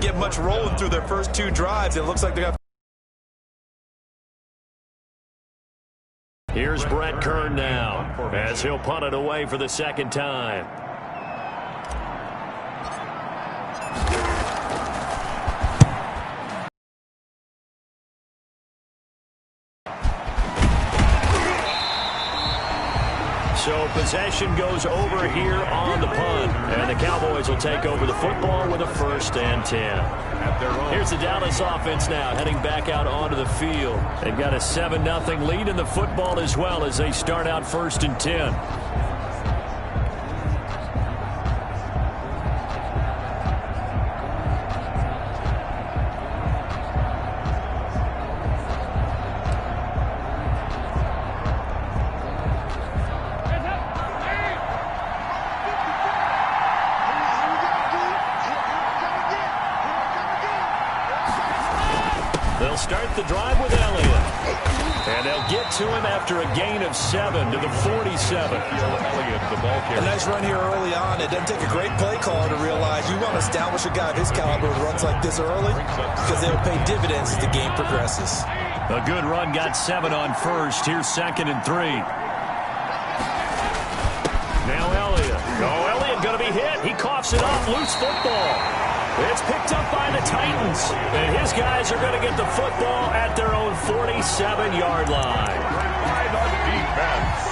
get much rolling through their first 2 drives. It looks like they got. Here's Brett Kern now as he'll punt it away for the second time. So possession goes over here on the punt. And the Cowboys will take over the football with a 1st and 10. Here's the Dallas offense now heading back out onto the field. They've got a 7-0 lead in the football as well as they start out 1st and 10. They'll start the drive with Elliott. And they'll get to him after a gain of 7 to the 47. A nice run here early on. It doesn't take a great play caller to realize you want to establish a guy of his caliber with runs like this early because they'll pay dividends as the game progresses. A good run got 7 on 1st. Here's 2nd and 3. Now Elliott. Oh, Elliott going to be hit. He coughs it up. Loose football. It's picked up by the Titans. And his guys are going to get the football at their own 47-yard line. By the defense.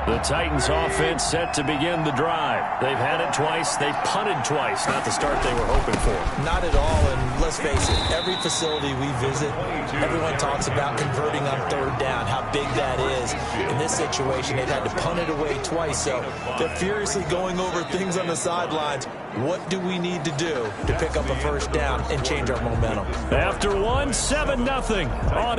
The Titans offense set to begin the drive. They've had it twice. They've punted twice. Not the start they were hoping for. Not at all, and let's face it, every facility we visit, everyone talks about converting on 3rd down, how big that is. In this situation, they've had to punt it away twice, so they're furiously going over things on the sidelines. What do we need to do to pick up a 1st down and change our momentum? After 1, 7-0 on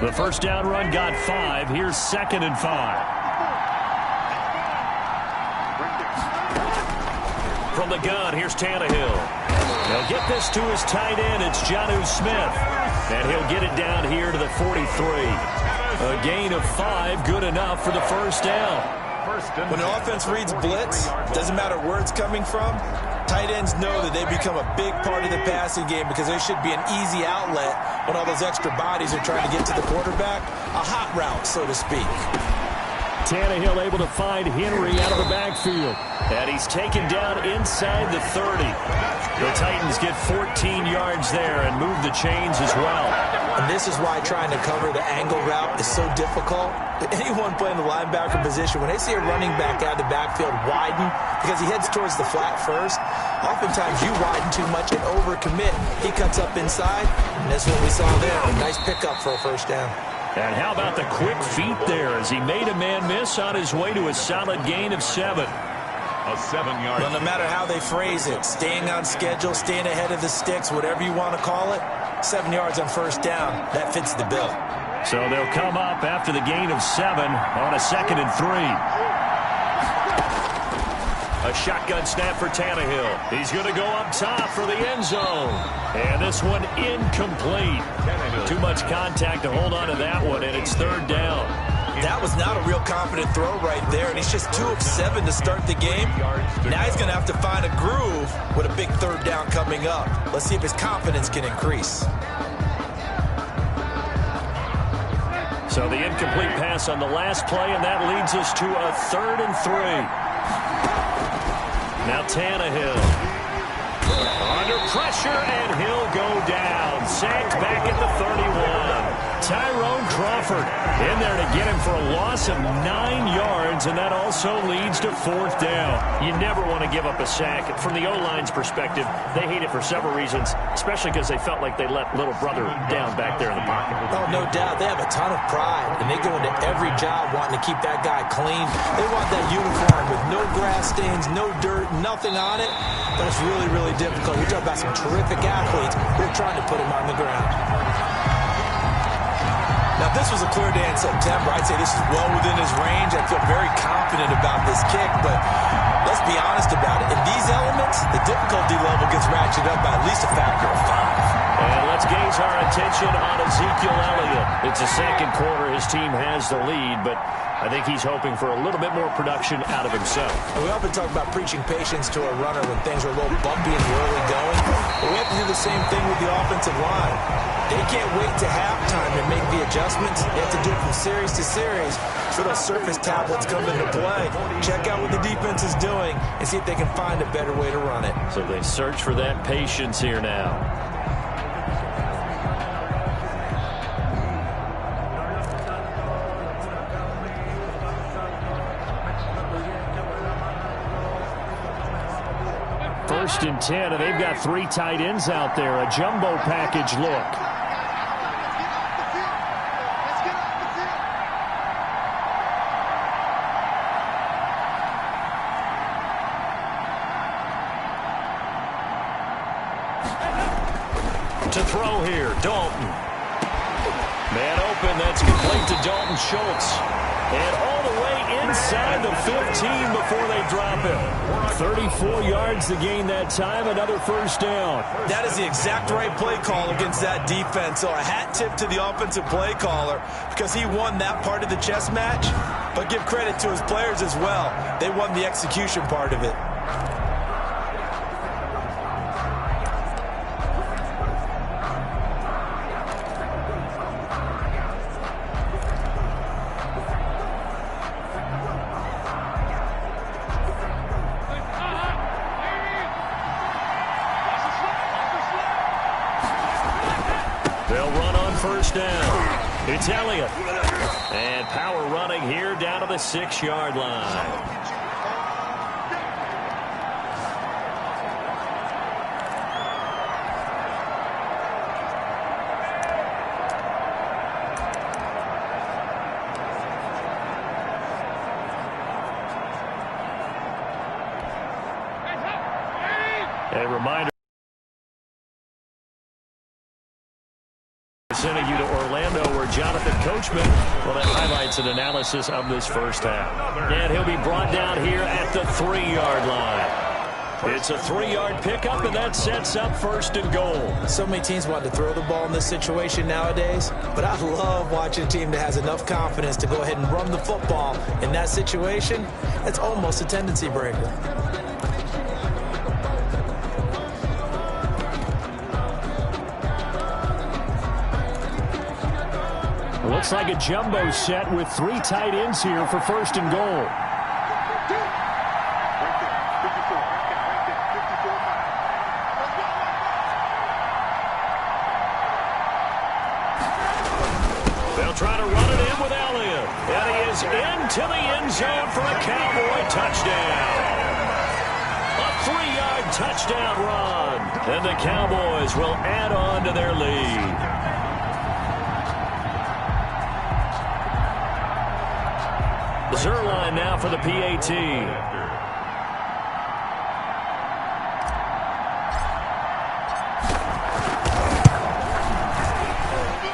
the 1st down run got 5. Here's 2nd and 5. From the gun, here's Tannehill. He'll get this to his tight end. It's Jonnu Smith. And he'll get it down here to the 43. A gain of 5, good enough for the 1st down. When an offense reads blitz, doesn't matter where it's coming from, tight ends know that they become a big part of the passing game because there should be an easy outlet when all those extra bodies are trying to get to the quarterback. A hot route, so to speak. Tannehill able to find Henry out of the backfield. And he's taken down inside the 30. The Titans get 14 yards there and move the chains as well. And this is why trying to cover the angle route is so difficult. Anyone playing the linebacker position, when they see a running back out of the backfield widen because he heads towards the flat first, oftentimes you widen too much and overcommit. He cuts up inside, and that's what we saw there. A nice pickup for a 1st down. And how about the quick feet there as he made a man miss on his way to a solid gain of 7. A 7-yard. Well, no matter how they phrase it, staying on schedule, staying ahead of the sticks, whatever you want to call it, 7 yards on 1st down, that fits the bill. So they'll come up after the gain of 7 on a 2nd and 3. A shotgun snap for Tannehill. He's going to go up top for the end zone. And this one incomplete. Too much contact to hold on to that one, and it's 3rd down. That was not a real confident throw right there, and he's just 2 of 7 to start the game. Now he's going to have to find a groove with a big 3rd down coming up. Let's see if his confidence can increase. So the incomplete pass on the last play, and that leads us to a 3rd and 3. Now Tannehill under pressure, and he'll go down. Sacked back at the 31. Tyrone Crawford in there to get him for a loss of 9 yards, and that also leads to 4th down. You never want to give up a sack. From the O-line's perspective, they hate it for several reasons, especially because they felt like they let little brother down back there in the pocket. Oh, no doubt. They have a ton of pride, and they go into every job wanting to keep that guy clean. They want that uniform with no grass stains, no dirt, nothing on it. But it's really, really difficult. You're talking about some terrific athletes. They're trying to put him on the ground. Now, if this was a clear day in September, I'd say this is well within his range. I feel this kick, but let's be honest about it. In these elements, the difficulty level gets ratcheted up by at least a factor of 5. And let's gauge our attention on Ezekiel Elliott. It's the second quarter. His team has the lead, but I think he's hoping for a little bit more production out of himself. We often talk about preaching patience to a runner when things are a little bumpy in the early going, but we have to do the same thing with the offensive line. They can't wait to halftime to make the adjustments. They have to do it from series to series. So those surface tablets come into play. Check out what the defense is doing and see if they can find a better way to run it. So they search for that patience here now. First and 10, and they've got 3 tight ends out there. A jumbo package look. To throw here, Dalton. Man open, that's complete to Dalton Schultz. And all the way inside the 15 before they drop him. 34 yards to gain that time, another first down. That is the exact right play call against that defense. So a hat tip to the offensive play caller because he won that part of the chess match. But give credit to his players as well. They won the execution part of it. They'll run on first down. It's Elliott. And power running here down to the 6-yard line. A reminder. Sending you to Orlando, where Jonathan Coachman will have highlights and analysis of this first half. And he'll be brought down here at the 3-yard line. It's a 3-yard pickup, and that sets up first and goal. So many teams want to throw the ball in this situation nowadays, but I love watching a team that has enough confidence to go ahead and run the football in that situation. It's almost a tendency breaker. Looks like a jumbo set with 3 tight ends here for first and goal. They'll try to run it in with Elliott. And he is into the end zone for a Cowboy touchdown. A 3-yard touchdown run. And the Cowboys will add on to their lead. Zerline now for the PAT.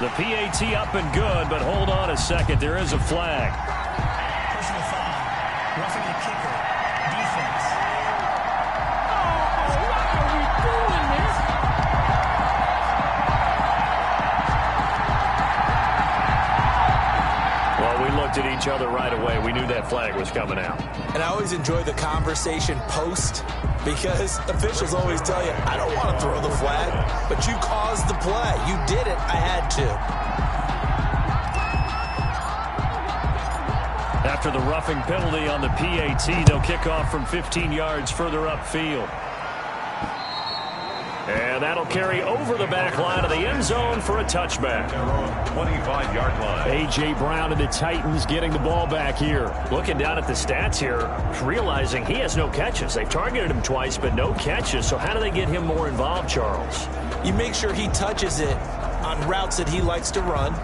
The PAT up and good, but hold on a second. There is a flag. Personal foul. Roughing the kicker. Defense. Oh, why are we doing this? Well, we looked at each other right away. We knew that flag was coming out. And I always enjoy the conversation post because officials always tell you, I don't want to throw the flag, but you caused the play. You did it. I had to. After the roughing penalty on the PAT, they'll kick off from 15 yards further upfield. And that'll carry over the back line of the end zone for a touchback. 25-yard line. A.J. Brown and the Titans getting the ball back here. Looking down at the stats here, realizing he has no catches. They've targeted him twice, but no catches. So how do they get him more involved, Charles? You make sure he touches it on routes that he likes to run.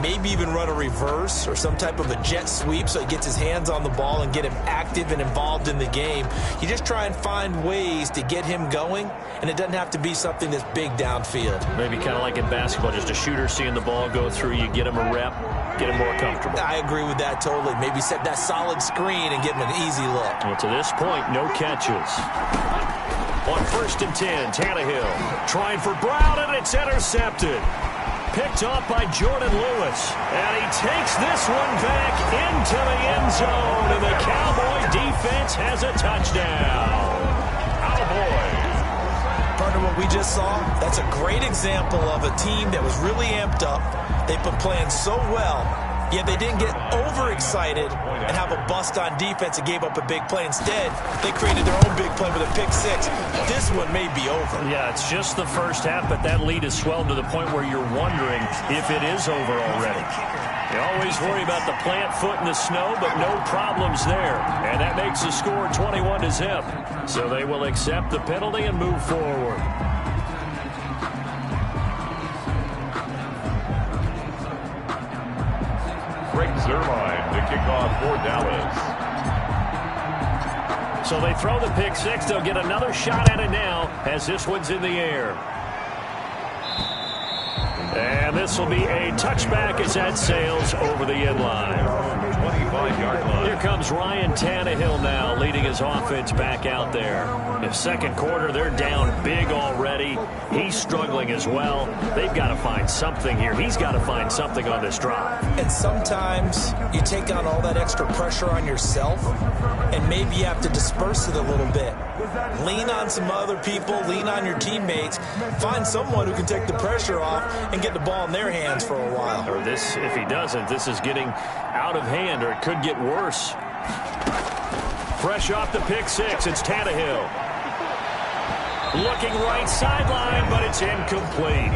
maybe even run a reverse or some type of a jet sweep so he gets his hands on the ball and get him active and involved in the game. You just try and find ways to get him going, and it doesn't have to be something that's big downfield. Maybe kind of like in basketball, just a shooter seeing the ball go through, you get him a rep, get him more comfortable. I agree with that totally. Maybe set that solid screen and give him an easy look. Well, to this point, no catches. On 1st and 10, Tannehill trying for Brown, and it's intercepted. Picked off by Jordan Lewis. And he takes this one back into the end zone, and the Cowboy defense has a touchdown. Cowboys. Partner, what we just saw, that's a great example of a team that was really amped up. They've been playing so well, yet they didn't get overexcited and have a bust on defense and gave up a big play. Instead, they created their own big play with a pick six. This one may be over. Yeah, it's just the first half, but that lead has swelled to the point where you're wondering if it is over already. You always worry about the plant foot in the snow, but no problems there. And that makes the score 21-0. So they will accept the penalty and move forward. Greg Zuerlein to kick off for Dallas. So they throw the pick six. They'll get another shot at it now as this one's in the air. And this will be a touchback as that sails over the end line. 25-yard line. Here comes Ryan Tannehill now leading his offense back out there. In second quarter, they're down big already. He's struggling as well. They've got to find something here. He's got to find something on this drive. And sometimes you take on all that extra pressure on yourself, and maybe you have to disperse it a little bit. Lean on some other people, lean on your teammates, find someone who can take the pressure off and get the ball in their hands for a while. Or this, if he doesn't, this is getting out of hand, or it could get worse. Fresh off the pick six, it's Tannehill. Looking right sideline, but it's incomplete.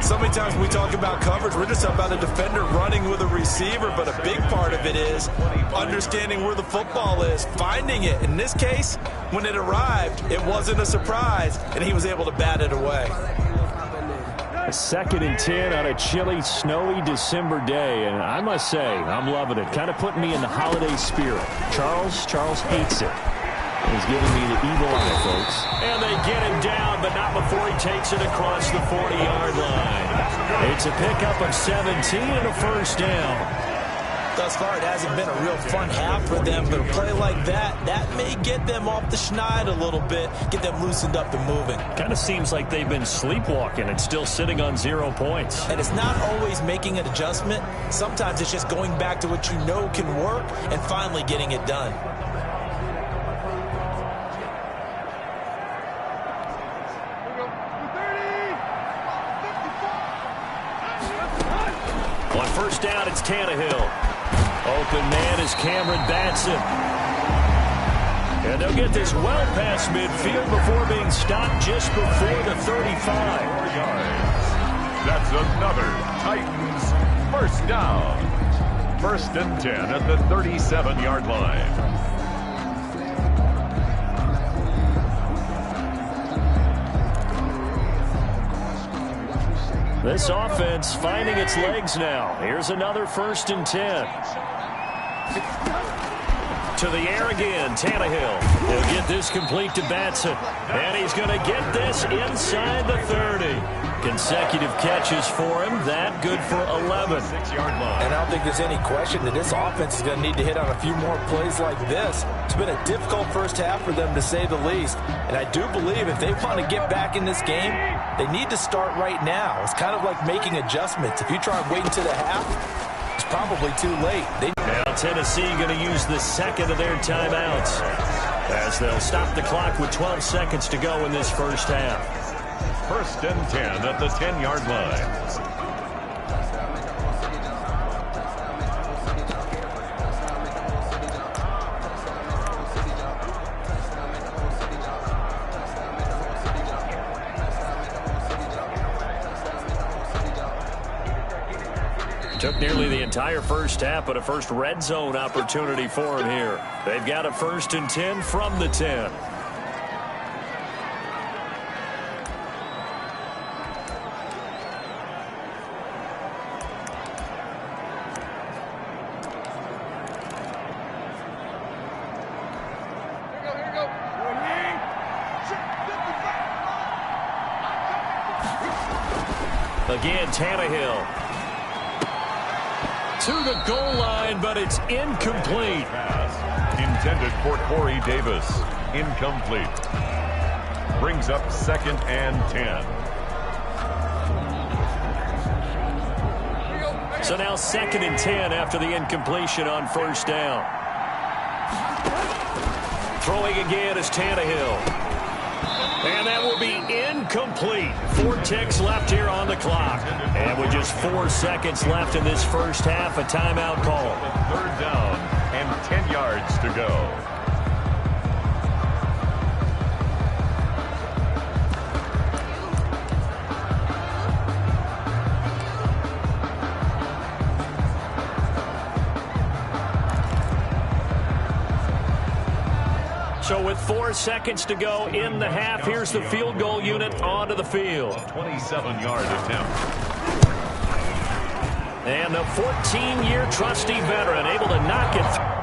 So many times when we talk about coverage, we're just talking about a defender running with a receiver, but a big part of it is understanding where the football is, finding it. In this case, when it arrived, it wasn't a surprise, and he was able to bat it away. A 2nd and 10 on a chilly, snowy December day, and I must say, I'm loving it. Kind of putting me in the holiday spirit. Charles hates it. He's giving me the evil eye, folks. And they get him down, but not before he takes it across the 40-yard line. It's a pickup of 17 and a first down. Thus far, it hasn't been a real fun half for them, but a play like that may get them off the schneid a little bit, get them loosened up and moving. Kind of seems like they've been sleepwalking and still sitting on 0 points. And it's not always making an adjustment. Sometimes it's just going back to what you know can work and finally getting it done. On first down, it's Tannehill. Open man is Cameron Batson. And they'll get this well past midfield before being stopped just before the 35. That's another Titans first down. 1st and 10 at the 37-yard line. This offense finding its legs now. Here's another 1st and 10. To the air again, Tannehill. He'll get this complete to Batson. And he's going to get this inside the 30. Consecutive catches for him. That good for 11. 6-yard line. And I don't think there's any question that this offense is going to need to hit on a few more plays like this. It's been a difficult first half for them, to say the least. And I do believe if they want to get back in this game, they need to start right now. It's kind of like making adjustments. If you try and wait until the half, it's probably too late. Now Tennessee going to use the second of their timeouts as they'll stop the clock with 12 seconds to go in this first half. 1st and 10 at the 10-yard line. Took nearly the entire first half, but a first red zone opportunity for him here. They've got a 1st and 10 from the 10. Again, Tannehill. To the goal line, but it's incomplete. Pass intended for Corey Davis. Incomplete. Brings up 2nd and 10. So now 2nd and 10 after the incompletion on 1st down. Throwing again is Tannehill. And that will be incomplete. 4 ticks left here on the clock. And with just 4 seconds left in this first half, a timeout call. 3rd down and 10 yards to go. So with 4 seconds to go in the half, here's the field goal unit onto the field. 27-yard attempt. And the 14-year trusty veteran able to knock it through.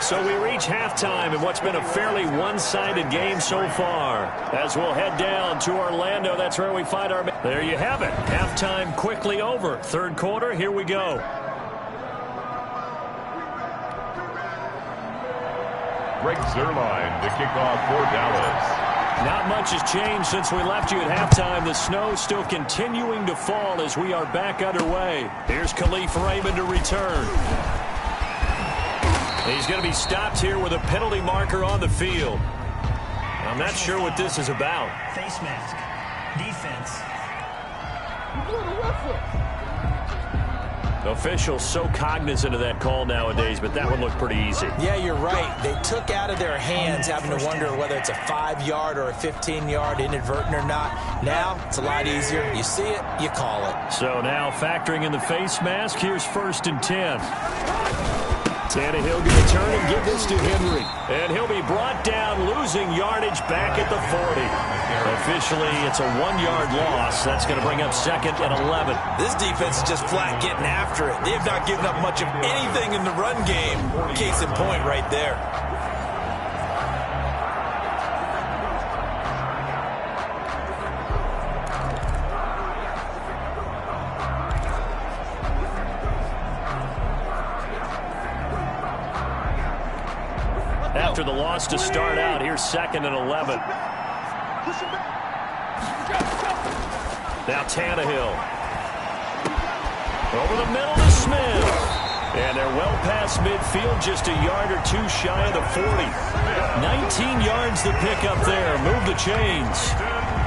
So we reach halftime in what's been a fairly one-sided game so far. As we'll head down to Orlando, that's where we find our... There you have it. Halftime quickly over. Third quarter, here we go. Greg Zuerlein to kick off for Dallas. Not much has changed since we left you at halftime. The snow still continuing to fall as we are back underway. Here's Khalif Raymond to return. He's going to be stopped here with a penalty marker on the field. I'm not sure what this is about. Face mask. Defense. Officials so cognizant of that call nowadays, but that one looked pretty easy. Yeah, you're right. They took out of their hands having to wonder whether it's a 5-yard or a 15-yard, inadvertent or not. Now, it's a lot easier. You see it, you call it. So now factoring in the face mask, here's 1st and 10. Tannehill going to turn and give this to Henry. And he'll be brought down, losing yardage back at the 40. Officially, it's a 1-yard loss. That's going to bring up 2nd and 11. This defense is just flat getting after it. They have not given up much of anything in the run game. Case in point right there. After the loss to start out, here's 2nd and 11. Now Tannehill. Over the middle to Smith. And they're well past midfield, just a yard or two shy of the 40. 19 yards to pick up there. Move the chains.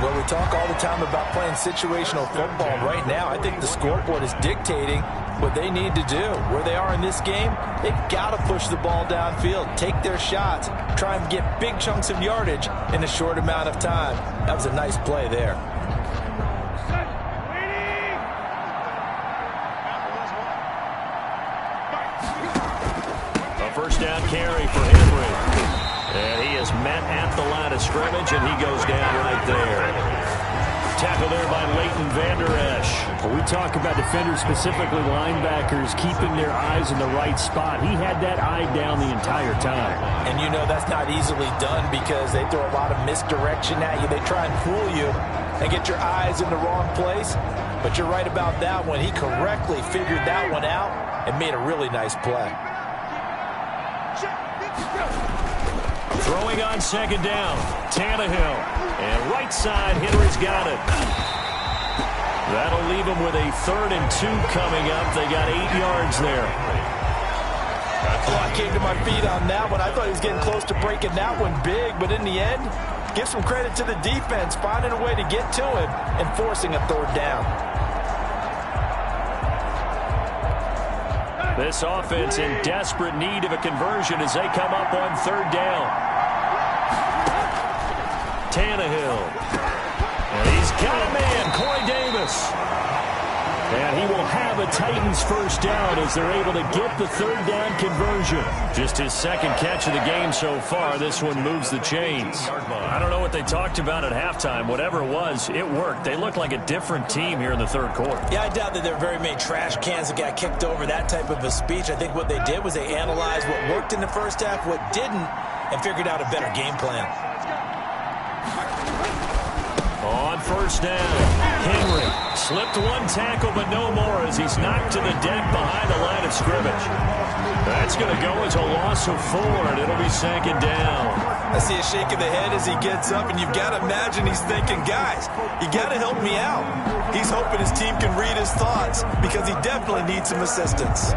Well, we talk all the time about playing situational football. Right now, I think the scoreboard is dictating what they need to do. Where they are in this game, they've got to push the ball downfield, take their shots, try and get big chunks of yardage in a short amount of time. That was a nice play there. A first down carry for Henry. And he is met at the line of scrimmage, and he goes down right there. Tackle there by Leighton Vander Esch. Well, we talk about defenders, specifically linebackers, keeping their eyes in the right spot. He had that eye down the entire time. And you know that's not easily done because they throw a lot of misdirection at you. They try and fool you and get your eyes in the wrong place. But you're right about that one. He correctly figured that one out and made a really nice play. Throwing on 2nd down, Tannehill. And right side, Henry's got it. That'll leave them with a 3rd and 2 coming up. They got 8 yards there. Oh, I came to my feet on that one. I thought he was getting close to breaking that one big. But in the end, give some credit to the defense, finding a way to get to him and forcing a 3rd down. This offense in desperate need of a conversion as they come up on 3rd down. Tannehill. And he's got a man, Corey Davis. And he will have a Titans first down as they're able to get the 3rd down conversion. Just his 2nd catch of the game so far. This one moves the chains. I don't know what they talked about at halftime. Whatever it was, it worked. They look like a different team here in the 3rd quarter. Yeah, I doubt that there are very many trash cans that got kicked over, that type of a speech. I think what they did was they analyzed what worked in the first half, what didn't, and figured out a better game plan. On 1st down, Henry slipped one tackle, but no more as he's knocked to the deck behind the line of scrimmage. That's going to go as a loss of 4, and it'll be 2nd down. I see a shake of the head as he gets up, and you've got to imagine he's thinking, guys, you got to help me out. He's hoping his team can read his thoughts because he definitely needs some assistance.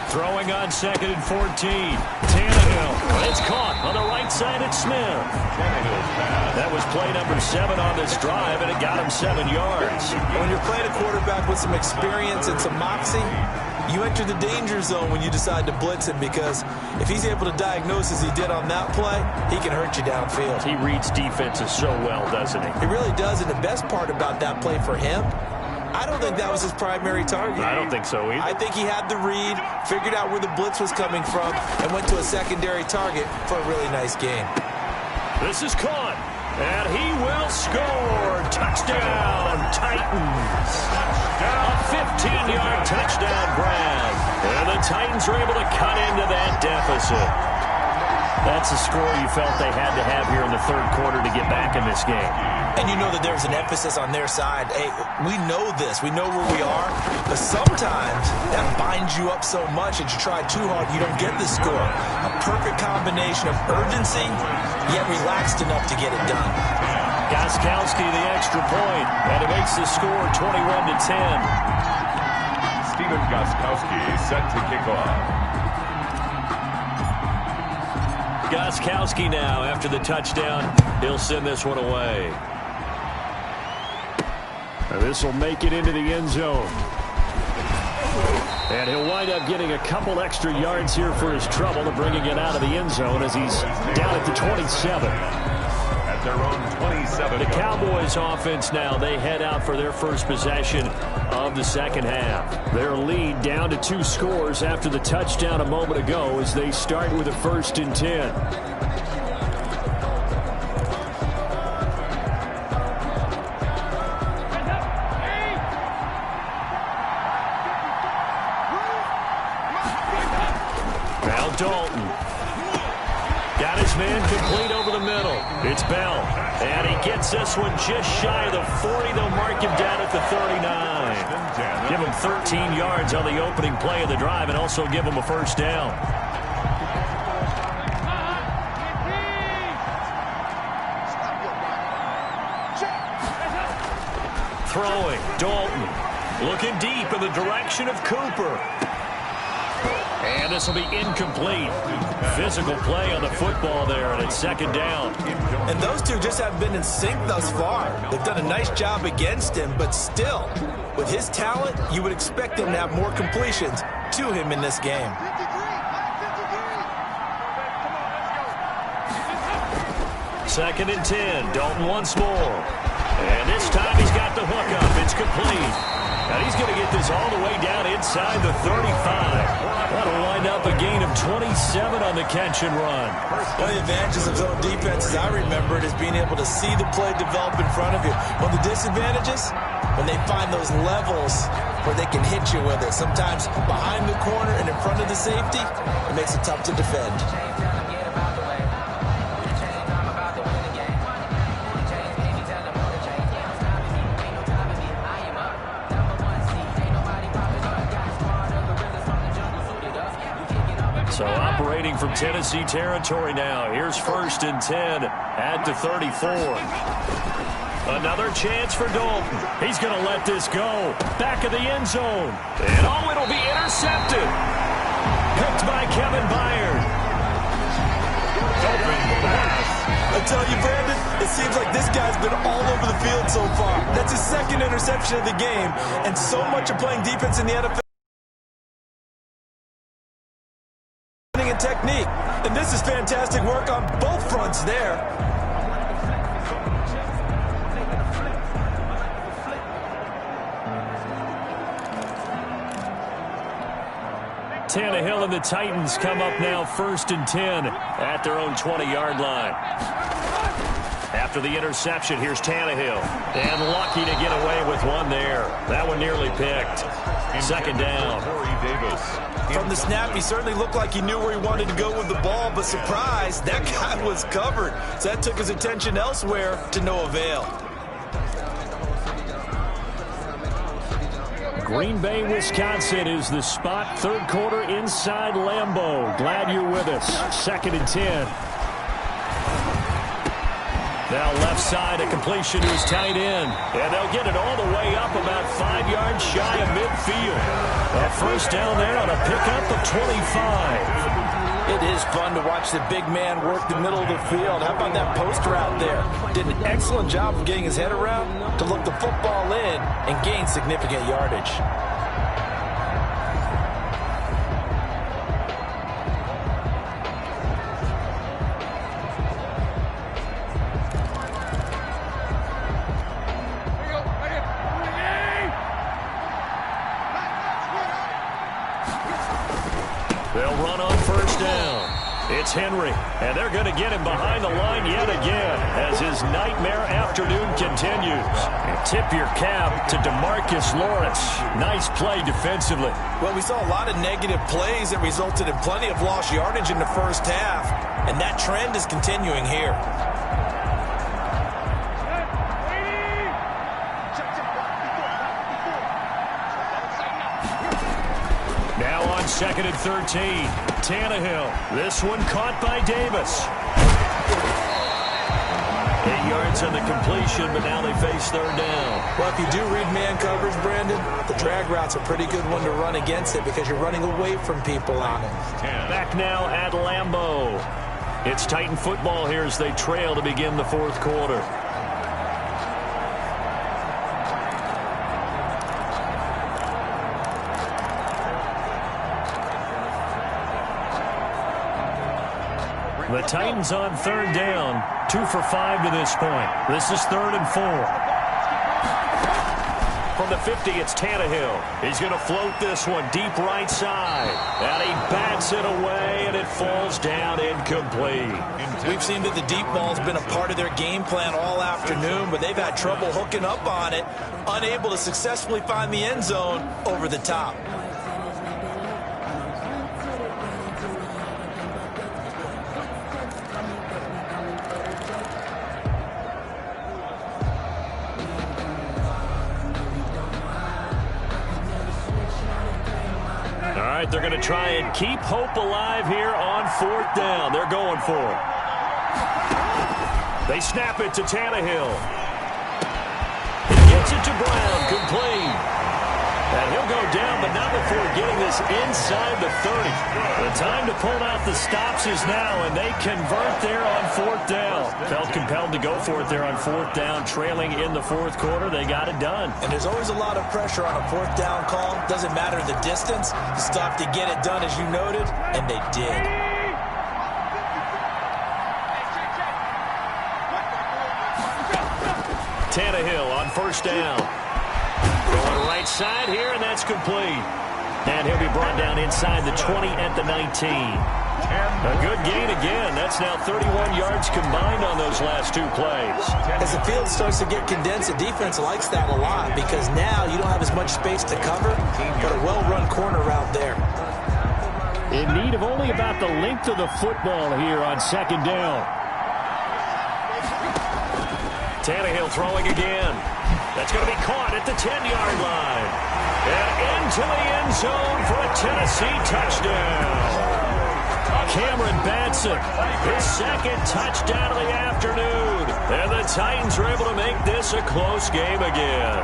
Throwing on 2nd and 14. Tannehill. It's caught on the right side at Smith. That was play number 7 on this drive, and it got him 7 yards. When you're playing a quarterback with some experience and some moxie, you enter the danger zone when you decide to blitz him because if he's able to diagnose as he did on that play, he can hurt you downfield. He reads defenses so well, doesn't he? He really does, and the best part about that play for him, I don't think that was his primary target. I don't think so either. I think he had the read, figured out where the blitz was coming from, and went to a secondary target for a really nice game. This is caught. And he will score. Touchdown, Titans. A 15-yard touchdown grab. And the Titans are able to cut into that deficit. That's a score you felt they had to have here in the third quarter to get back in this game. And you know that there's an emphasis on their side. Hey, we know this. We know where we are. But sometimes that binds you up so much that you try too hard, you don't get the score. A perfect combination of urgency, yet relaxed enough to get it done. Gostkowski the extra point, and it makes the score 21-10. Stephen Gostkowski set to kick off. Gostkowski now, after the touchdown, he'll send this one away. This will make it into the end zone. And he'll wind up getting a couple extra yards here for his trouble to bringing it out of the end zone as he's down at the 27. At their own 27. The Cowboys offense now, they head out for their first possession of the second half. Their lead down to 2 scores after the touchdown a moment ago as they start with a 1st and 10. Dalton. Got his man complete over the middle. It's Bell. And he gets this one just shy of the 40. They'll mark him down at the 39. Give him 13 yards on the opening play of the drive and also give him a first down. Throwing. Dalton. Looking deep in the direction of Cooper. And this will be incomplete. Physical play on the football there, and it's second down. And those two just haven't been in sync thus far. They've done a nice job against him, but still, with his talent, you would expect him to have more completions to him in this game. Second and 10. Dalton once more. And this time he's got the hook up. It's complete. And he's going to get this all the way down inside the 35. That'll wind up a gain of 27 on the catch and run. One of the advantages of zone defense, as I remember it, is being able to see the play develop in front of you. One of the disadvantages, when they find those levels where they can hit you with it. Sometimes behind the corner and in front of the safety, it makes it tough to defend. So operating from Tennessee territory now. Here's 1st and 10 at the 34. Another chance for Dalton. He's going to let this go. Back of the end zone. And oh, it'll be intercepted. Picked by Kevin Byard. I tell you, Brandon, it seems like this guy's been all over the field so far. That's his 2nd interception of the game. And so much of playing defense in the NFL. And technique, and this is fantastic work on both fronts there. Tannehill and the Titans come up now 1st and 10 at their own 20-yard line. After the interception, here's Tannehill. And lucky to get away with one there. That one nearly picked. Second down. From the snap, he certainly looked like he knew where he wanted to go with the ball, but surprise, that guy was covered. So that took his attention elsewhere to no avail. Green Bay, Wisconsin is the spot. Third quarter inside Lambeau. Glad you're with us. 2nd and 10. Now left side, a completion to his tight end. And they'll get it all the way up about 5 yards shy of midfield. A first down there on a pickup of 25. It is fun to watch the big man work the middle of the field. How about that post route there? Did an excellent job of getting his head around to look the football in and gain significant yardage. They'll run on first down. It's Henry, and they're going to get him behind the line yet again as his nightmare afternoon continues. And tip your cap to DeMarcus Lawrence. Nice play defensively. Well, we saw a lot of negative plays that resulted in plenty of lost yardage in the first half, and that trend is continuing here. Now on 2nd and 13, Tannehill. This one caught by Davis. 8 yards on the completion, but now they face 3rd down. Well, if you do read man coverage, Brandon, the drag route's a pretty good one to run against it because you're running away from people on it. Back now at Lambeau. It's Titan football here as they trail to begin the 4th quarter. The Titans on 3rd down, 2 for 5 to this point. This is 3rd and 4. From the 50, it's Tannehill. He's going to float this one deep right side. And he bats it away, and it falls down incomplete. We've seen that the deep ball's been a part of their game plan all afternoon, but they've had trouble hooking up on it, unable to successfully find the end zone over the top. They're going to try and keep hope alive here on 4th down. They're going for it. They snap it to Tannehill. He gets it to Brown, complete. And he'll go down, but not before getting this inside the 30. The time to pull out the stops is now, and they convert there on 4th down. Felt compelled to go for it there on 4th down, trailing in the 4th quarter. They got it done. And there's always a lot of pressure on a 4th down call. Doesn't matter the distance. You stop to get it done, as you noted, and they did. Tannehill on 1st down. Going right side here, and that's complete. And he'll be brought down inside the 20 at the 19. A good gain again. That's now 31 yards combined on those last 2 plays. As the field starts to get condensed, the defense likes that a lot because now you don't have as much space to cover, but a well-run corner route there. In need of only about the length of the football here on 2nd down. Tannehill throwing again. That's going to be caught at the 10-yard line. And into the end zone for a Tennessee touchdown. Cameron Batson, his 2nd touchdown of the afternoon. And the Titans were able to make this a close game again.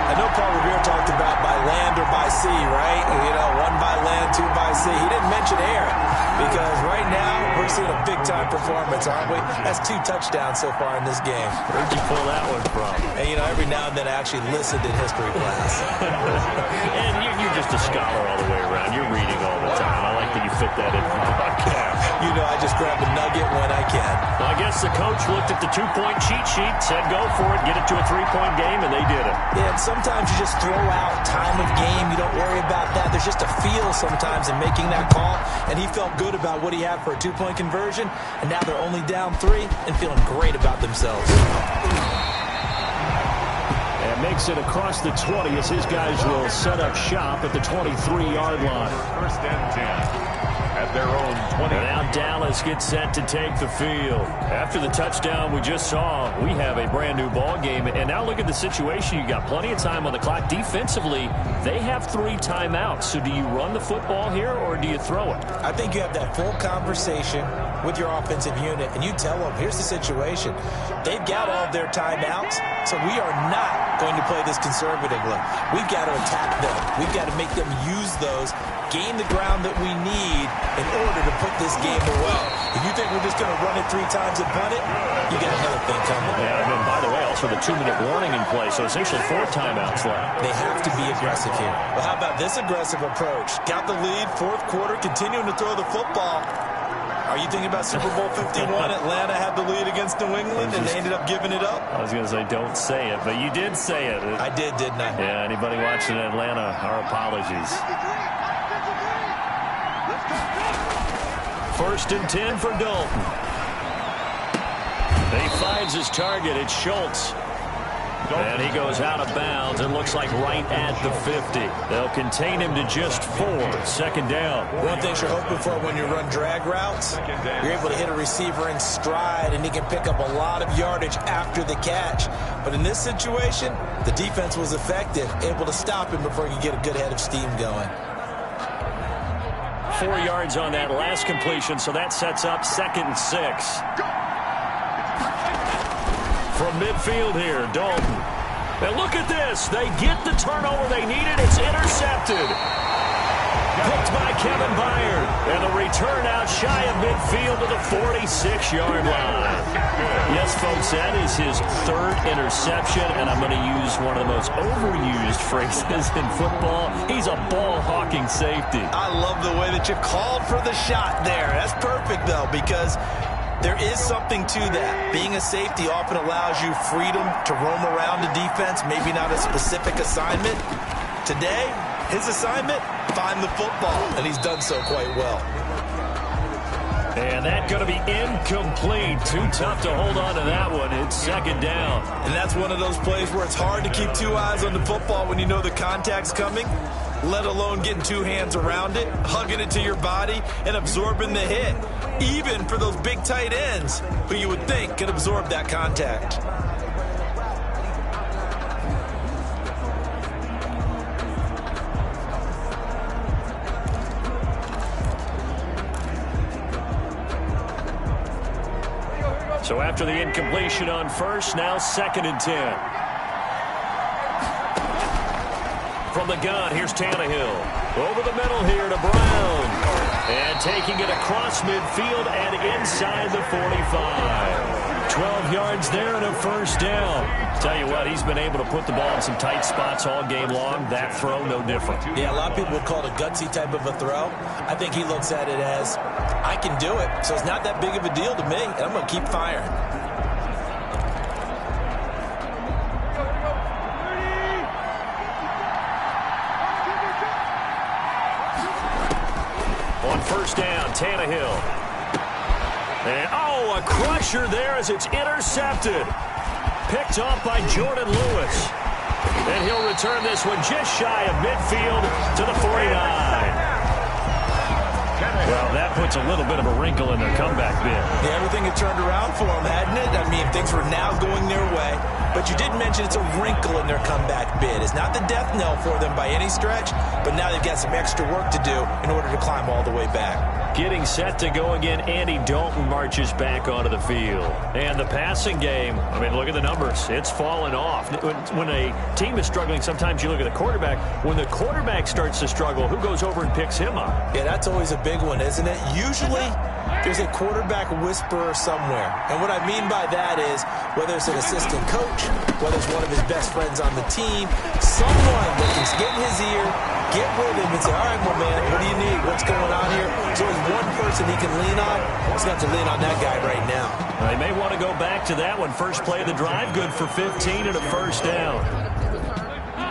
I know Paul Revere talked about by land or by sea, right? You know, 1 by land, 2 by sea. He didn't mention air because right now we're seeing a big-time performance, aren't we? That's 2 touchdowns so far in this game. Where'd you pull that one from? And, you know, every now and then I actually listened in history class. And you're just a scholar all the way around. You're reading all the time. I like that you fit that in the broadcast. You know, I just grab a nugget when I can. Well, I guess the coach looked at the 2-point cheat sheet, said go for it, get it to a 3-point game, and they did it. Yeah, and sometimes you just throw out time of game. You don't worry about that. There's just a feel sometimes in making that call, and he felt good about what he had for a 2-point conversion, and now they're only down 3 and feeling great about themselves. And makes it across the 20 as his guys will set up shop at the 23-yard line. 1st and 10. At their own 20. And now Dallas gets set to take the field. After the touchdown we just saw, we have a brand new ball game. And now look at the situation. You got plenty of time on the clock. Defensively, they have 3 timeouts. So do you run the football here or do you throw it? I think you have that full conversation with your offensive unit, and you tell them, here's the situation. They've got all of their timeouts, so we are not going to play this conservatively. We've got to attack them. We've got to make them use those, gain the ground that we need in order to put this game away. If you think we're just going to run it 3 times and punt it, you got another thing coming. Yeah, and then, by the way, also the 2-minute warning in play, so essentially 4 timeouts left. They have to be aggressive here. Well, how about this aggressive approach? Got the lead, 4th quarter, continuing to throw the football. Are you thinking about Super Bowl 51? Atlanta had the lead against New England, and they ended up giving it up? I was going to say, don't say it, but you did say it. I did, didn't I? Yeah, anybody watching Atlanta, our apologies. 1st and 10 for Dalton. He finds his target. It's Schultz. And he goes out of bounds. It looks like right at the 50. They'll contain him to just 4. 2nd down. One thing you're hoping for when you run drag routes, you're able to hit a receiver in stride, and he can pick up a lot of yardage after the catch. But in this situation, the defense was effective, able to stop him before he could get a good head of steam going. 4 yards on that last completion, so that sets up 2nd and 6. From midfield here, Dalton. And look at this. They get the turnover they needed. It's intercepted. Picked by Kevin Byard. And the return out shy of midfield to the 46-yard line. Yes, folks, that is his 3rd interception, and I'm going to use one of the most overused phrases in football. He's a ball-hawking safety. I love the way that you called for the shot there. That's perfect, though, because there is something to that. Being a safety often allows you freedom to roam around the defense, maybe not a specific assignment. Today, his assignment, find the football, and he's done so quite well. And that's going to be incomplete. Too tough to hold on to that one. It's 2nd down. And that's one of those plays where it's hard to keep 2 eyes on the football when you know the contact's coming, let alone getting 2 hands around it, hugging it to your body, and absorbing the hit. Even for those big tight ends who you would think could absorb that contact. So after the incompletion on 1st, now 2nd and 10. From the gun, here's Tannehill. Over the middle here to Brown. And taking it across midfield and inside the 45. 12 yards there and a 1st down. Tell you what, he's been able to put the ball in some tight spots all game long. That throw, no different. Yeah, a lot of people would call it a gutsy type of a throw. I think he looks at it as, I can do it, so it's not that big of a deal to me, and I'm going to keep firing. On 1st down, Tannehill. And, a crusher there as it's intercepted. Picked off by Jordan Lewis. And he'll return this one just shy of midfield to the 49. Well, that puts a little bit of a wrinkle in their comeback bid. Yeah, everything had turned around for them, hadn't it? I mean, things were now going their way. But you did mention it's a wrinkle in their comeback bid. It's not the death knell for them by any stretch, but now they've got some extra work to do in order to climb all the way back. Getting set to go again, Andy Dalton marches back onto the field. And the passing game, I mean, look at the numbers. It's fallen off. When a team is struggling, sometimes you look at the quarterback. When the quarterback starts to struggle, who goes over and picks him up? Yeah, that's always a big one, isn't it? Usually, there's a quarterback whisperer somewhere. And what I mean by that is, whether it's an assistant coach, whether it's one of his best friends on the team, someone that can get in his ear, get with him and say, all right, well, man, what do you need? What's going on here? So there's one person he can lean on. He's got to lean on that guy right now. They may want to go back to that one. First play of the drive, good for 15 and a 1st down.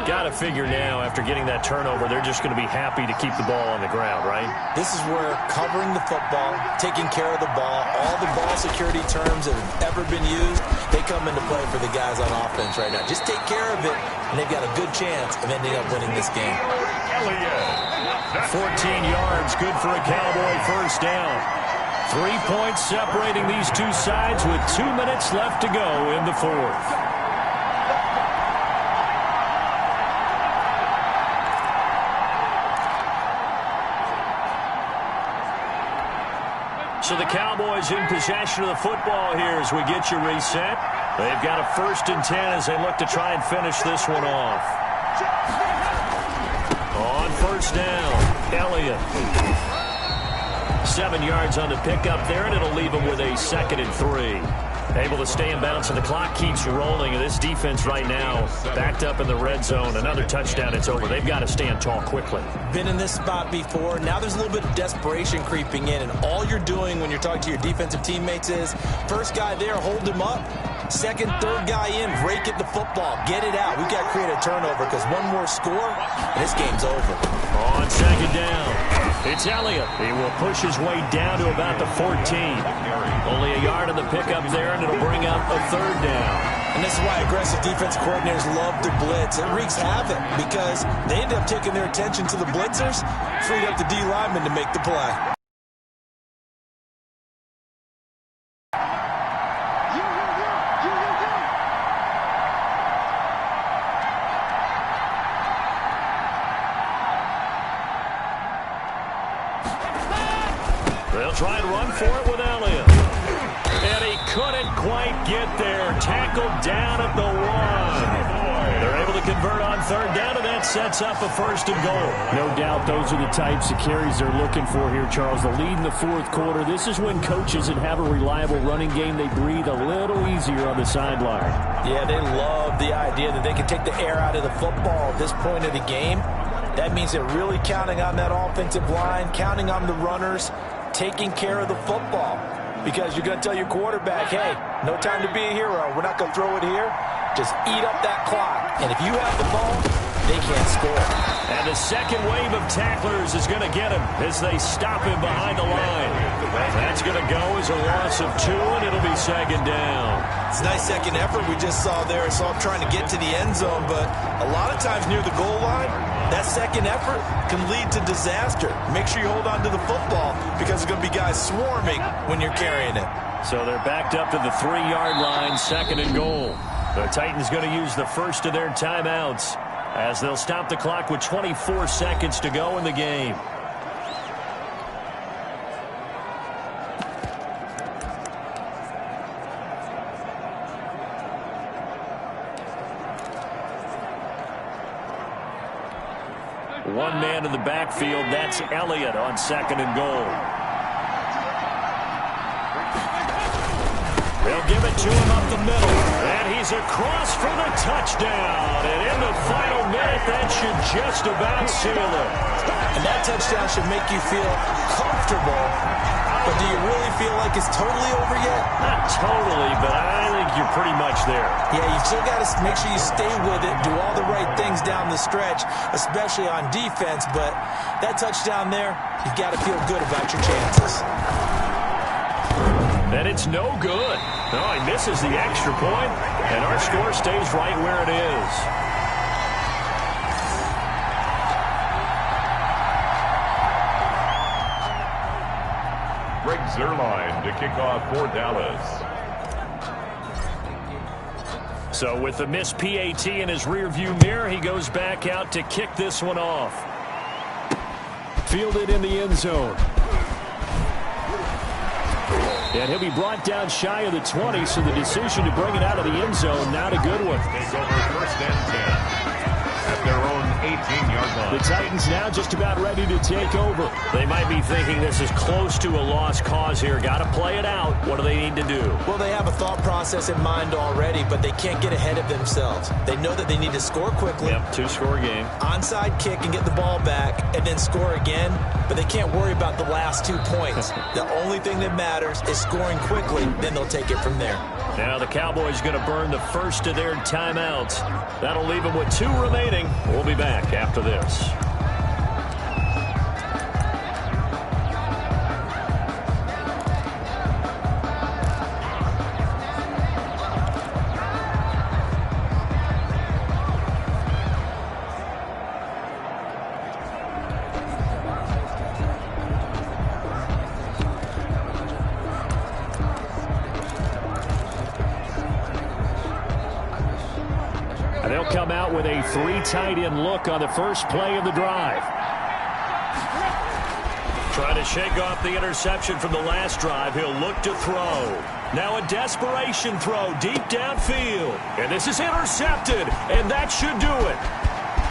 Got to figure now, after getting that turnover, they're just going to be happy to keep the ball on the ground, right? This is where covering the football, taking care of the ball, all the ball security terms that have ever been used, they come into play for the guys on offense right now. Just take care of it, and they've got a good chance of ending up winning this game. 14 yards, good for a Cowboy 1st down. 3 points separating these two sides with 2 minutes left to go in the 4th. So the Cowboys in possession of the football here as we get you reset. They've got a 1st and 10 as they look to try and finish this one off. On 1st down, Elliott. 7 yards on the pickup there, and it'll leave them with a 2nd and 3. Able to stay in bounds, and the clock keeps rolling. And this defense right now backed up in the red zone. Another touchdown, it's over. They've got to stand tall quickly. Been in this spot before. Now there's a little bit of desperation creeping in, and all you're doing when you're talking to your defensive teammates is, first guy there, hold him up. Second, third guy in, rake at the football. Get it out. We've got to create a turnover because one more score, and this game's over. On 2nd down, It's Elliott. He will push his way down to about the 14. Only a yard on the pickup there, and it'll bring up a third down. And this is why aggressive defense coordinators love to blitz. It wreaks havoc because they end up taking their attention to the blitzers, freed up the D lineman to make the play. They'll try and run for it with Elliott. And he couldn't quite get there. Tackled down at the 1. They're able to convert on third down, and that sets up a first and goal. No doubt those are the types of carries they're looking for here, Charles. The lead in the fourth quarter. This is when coaches that have a reliable running game, they breathe a little easier on the sideline. Yeah, they love the idea that they can take the air out of the football at this point of the game. That means they're really counting on that offensive line, counting on the runners, taking care of the football. Because you're going to tell your quarterback, hey, no time to be a hero. We're not going to throw it here. Just eat up that clock. And if you have the ball, they can't score. And the second wave of tacklers is going to get him as they stop him behind the line. That's going to go as a loss of 2, and it'll be second down. It's a nice second effort we just saw there. I saw him trying to get to the end zone, but a lot of times near the goal line, that second effort can lead to disaster. Make sure you hold on to the football because there's going to be guys swarming when you're carrying it. So they're backed up to the 3-yard line, second and goal. The Titans going to use the first of their timeouts as they'll stop the clock with 24 seconds to go in the game. One man in the backfield, that's Elliott on second and goal. They'll give it to him up the middle, and he's across for the touchdown. And in the final minute, that should just about seal it. And that touchdown should make you feel comfortable. But do you really feel like it's totally over yet? Not totally, but I think you're pretty much there. Yeah, you still got to make sure you stay with it, do all the right things down the stretch, especially on defense. But that touchdown there, you've got to feel good about your chances. And it's no good. No, he misses the extra point, and our score stays right where it is. Greg Zuerlein to kick off for Dallas. So with the missed PAT in his rearview mirror, he goes back out to kick this one off. Fielded in the end zone. And he'll be brought down shy of the 20, so the decision to bring it out of the end zone, not a good one. Take over first and 10 at their own 18-yard line. The Titans now just about ready to take over. They might be thinking this is close to a lost cause here. Got to play it out. What do they need to do? Well, they have a thought process in mind already, but they can't get ahead of themselves. They know that they need to score quickly. Yep, 2-score game. Onside kick and get the ball back and then score again, but they can't worry about the last 2 points. The only thing that matters is scoring quickly, then they'll take it from there. Now the Cowboys going to burn the first of their timeouts. That'll leave them with 2 remaining. We'll be back after this. They'll come out with a 3 tight end look on the first play of the drive. Trying to shake off the interception from the last drive. He'll look to throw. Now a desperation throw deep downfield. And this is intercepted, and that should do it.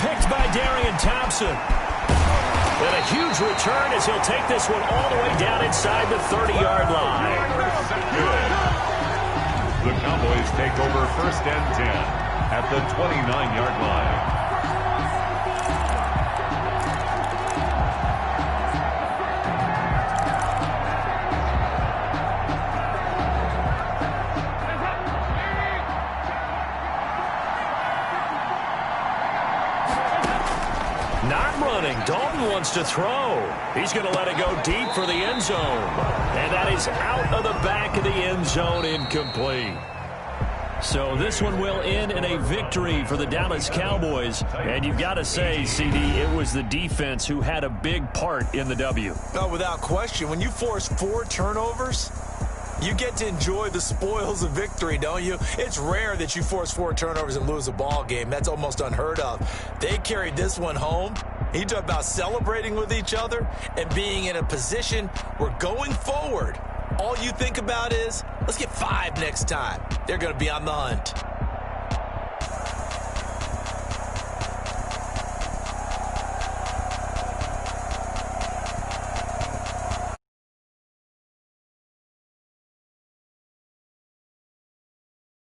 Picked by Darian Thompson. And a huge return as he'll take this one all the way down inside the 30-yard line. The Cowboys take over first and 10 at the 29-yard line. Not running. Dalton wants to throw. He's going to let it go deep for the end zone. And that is out of the back of the end zone, incomplete. So this one will end in a victory for the Dallas Cowboys. And you've got to say, CD, it was the defense who had a big part in the W. Oh, without question. When you force 4 turnovers, you get to enjoy the spoils of victory, don't you? It's rare that you force 4 turnovers and lose a ball game. That's almost unheard of. They carried this one home. You talk about celebrating with each other and being in a position where going forward, all you think about is, let's get 5 next time. They're going to be on the hunt.